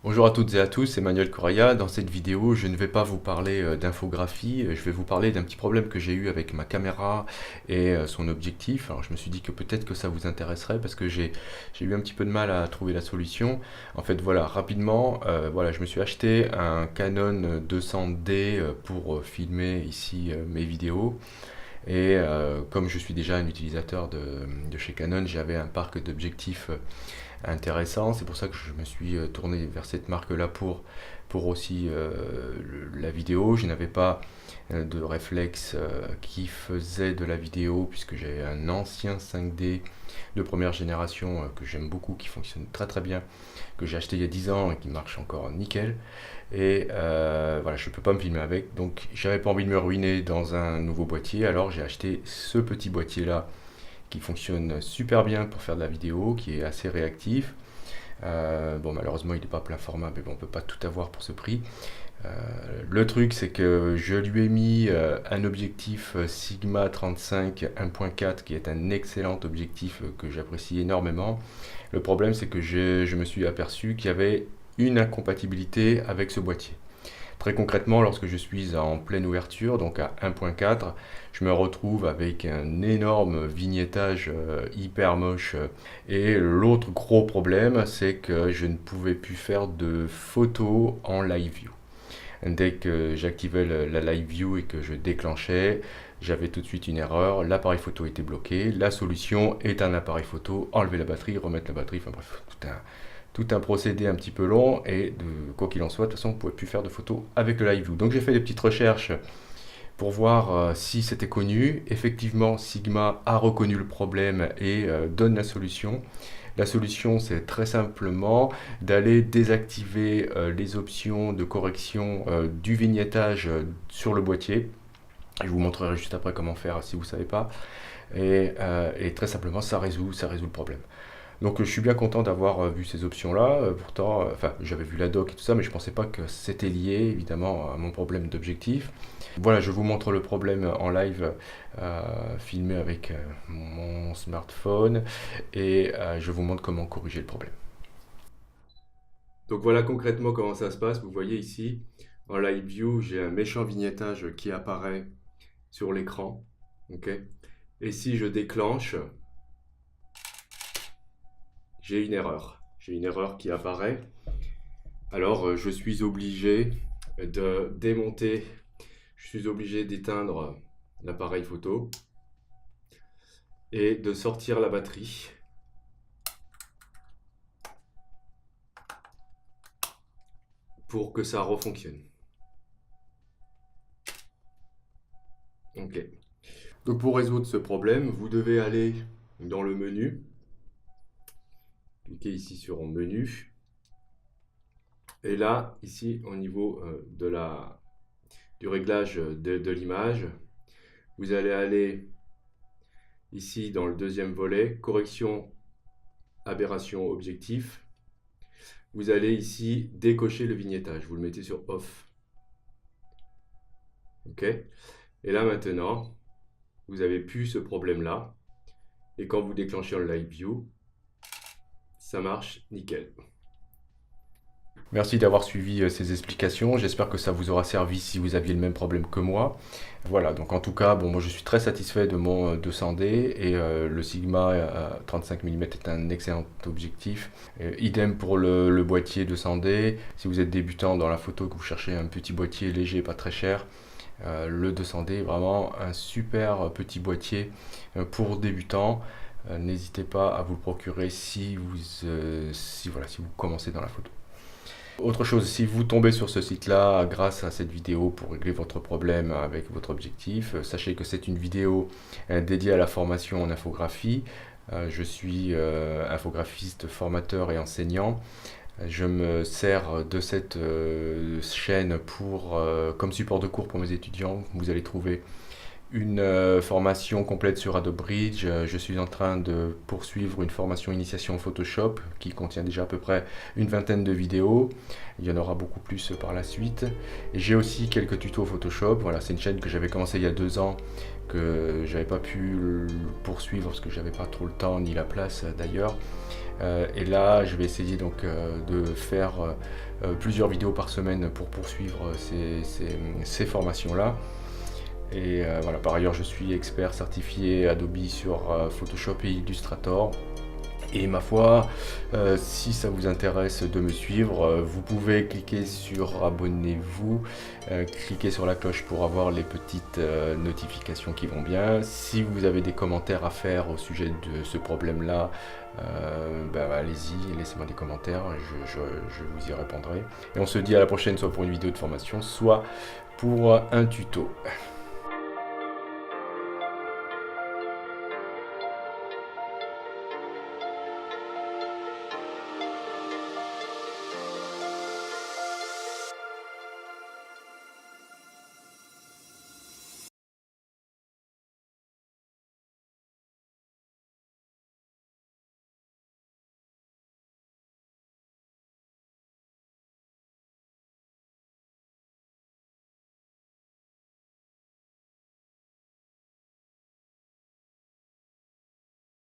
Bonjour à toutes et à tous, c'est Manuel Correa. Dans cette vidéo, je ne vais pas vous parler d'infographie, je vais vous parler d'un petit problème que j'ai eu avec ma caméra et son objectif. Alors je me suis dit que peut-être que ça vous intéresserait parce que j'ai eu un petit peu de mal à trouver la solution. En fait voilà, rapidement, voilà, je me suis acheté un Canon 200D pour filmer ici mes vidéos. Et comme je suis déjà un utilisateur de chez Canon, j'avais un parc d'objectifs intéressant. C'est pour ça que je me suis tourné vers cette marque-là pour aussi la vidéo. Je n'avais pas de réflexe qui faisait de la vidéo puisque j'ai un ancien 5D de première génération que j'aime beaucoup, qui fonctionne très très bien, que j'ai acheté il y a 10 ans et qui marche encore nickel. Et voilà, je ne peux pas me filmer avec, donc j'avais pas envie de me ruiner dans un nouveau boîtier, alors j'ai acheté ce petit boîtier là qui fonctionne super bien pour faire de la vidéo, qui est assez réactif. Bon, malheureusement, il n'est pas plein format, mais bon, on ne peut pas tout avoir pour ce prix. Euh, le truc, c'est que je lui ai mis un objectif Sigma 35 1.4 qui est un excellent objectif que j'apprécie énormément. Le problème, c'est que je me suis aperçu qu'il y avait une incompatibilité avec ce boîtier. Très concrètement, lorsque je suis en pleine ouverture, donc à 1.4, je me retrouve avec un énorme vignettage hyper moche. Et l'autre gros problème, c'est que je ne pouvais plus faire de photos en live view. Dès que j'activais la live view et que je déclenchais, j'avais tout de suite une erreur, l'appareil photo était bloqué, la solution est un appareil photo, enlever la batterie, remettre la batterie, enfin bref, tout un procédé un petit peu long et quoi qu'il en soit, de toute façon, on ne pouvait plus faire de photos avec le live view. Donc j'ai fait des petites recherches pour voir si c'était connu. Effectivement, Sigma a reconnu le problème et donne la solution. La solution, c'est très simplement d'aller désactiver les options de correction du vignettage sur le boîtier. Je vous montrerai juste après comment faire si vous ne savez pas. Et très simplement, ça résout le problème. Donc je suis bien content d'avoir vu ces options-là. Pourtant, enfin, j'avais vu la doc et tout ça, mais je ne pensais pas que c'était lié évidemment à mon problème d'objectif. Voilà, je vous montre le problème en live filmé avec mon smartphone et je vous montre comment corriger le problème. Donc voilà concrètement comment ça se passe. Vous voyez ici, en live view, j'ai un méchant vignettage qui apparaît sur l'écran. Ok. Et si je déclenche, j'ai une erreur. J'ai une erreur qui apparaît. Alors je suis obligé de démonter, je suis obligé d'éteindre l'appareil photo et de sortir la batterie pour que ça refonctionne. Ok. Donc pour résoudre ce problème, vous devez aller dans le menu, cliquez ici sur menu, et là, ici au niveau du réglage de l'image, vous allez aller ici dans le deuxième volet, correction, aberration, objectif. Vous allez ici décocher le vignettage, vous le mettez sur off. Ok. Et là maintenant, vous n'avez plus ce problème-là. Et quand vous déclenchez le live view, ça marche nickel. Merci d'avoir suivi ces explications. J'espère que ça vous aura servi si vous aviez le même problème que moi. Voilà, donc en tout cas, bon, moi je suis très satisfait de mon 200D et le Sigma 35 mm est un excellent objectif. Idem pour le boîtier 200D. Si vous êtes débutant dans la photo, que vous cherchez un petit boîtier léger, pas très cher, le 200D est vraiment un super petit boîtier pour débutants. N'hésitez pas à vous le procurer si vous commencez dans la photo. Autre chose, si vous tombez sur ce site-là grâce à cette vidéo pour régler votre problème avec votre objectif, sachez que c'est une vidéo dédiée à la formation en infographie. Je suis infographiste, formateur et enseignant. Je me sers de cette chaîne comme support de cours pour mes étudiants. Vous allez trouver une formation complète sur Adobe Bridge. Je suis en train de poursuivre une formation initiation Photoshop qui contient déjà à peu près une vingtaine de vidéos. Il y en aura beaucoup plus par la suite. Et j'ai aussi quelques tutos Photoshop. Voilà, c'est une chaîne que j'avais commencé il y a 2 ans, que j'avais pas pu poursuivre parce que j'avais pas trop le temps ni la place d'ailleurs. Et là, je vais essayer donc de faire plusieurs vidéos par semaine pour poursuivre ces formations-là. Et voilà, par ailleurs, je suis expert certifié Adobe sur Photoshop et Illustrator. Et ma foi, si ça vous intéresse de me suivre, vous pouvez cliquer sur abonnez-vous, cliquer sur la cloche pour avoir les petites notifications qui vont bien. Si vous avez des commentaires à faire au sujet de ce problème-là, allez-y, laissez-moi des commentaires, je vous y répondrai. Et on se dit à la prochaine, soit pour une vidéo de formation, soit pour un tuto.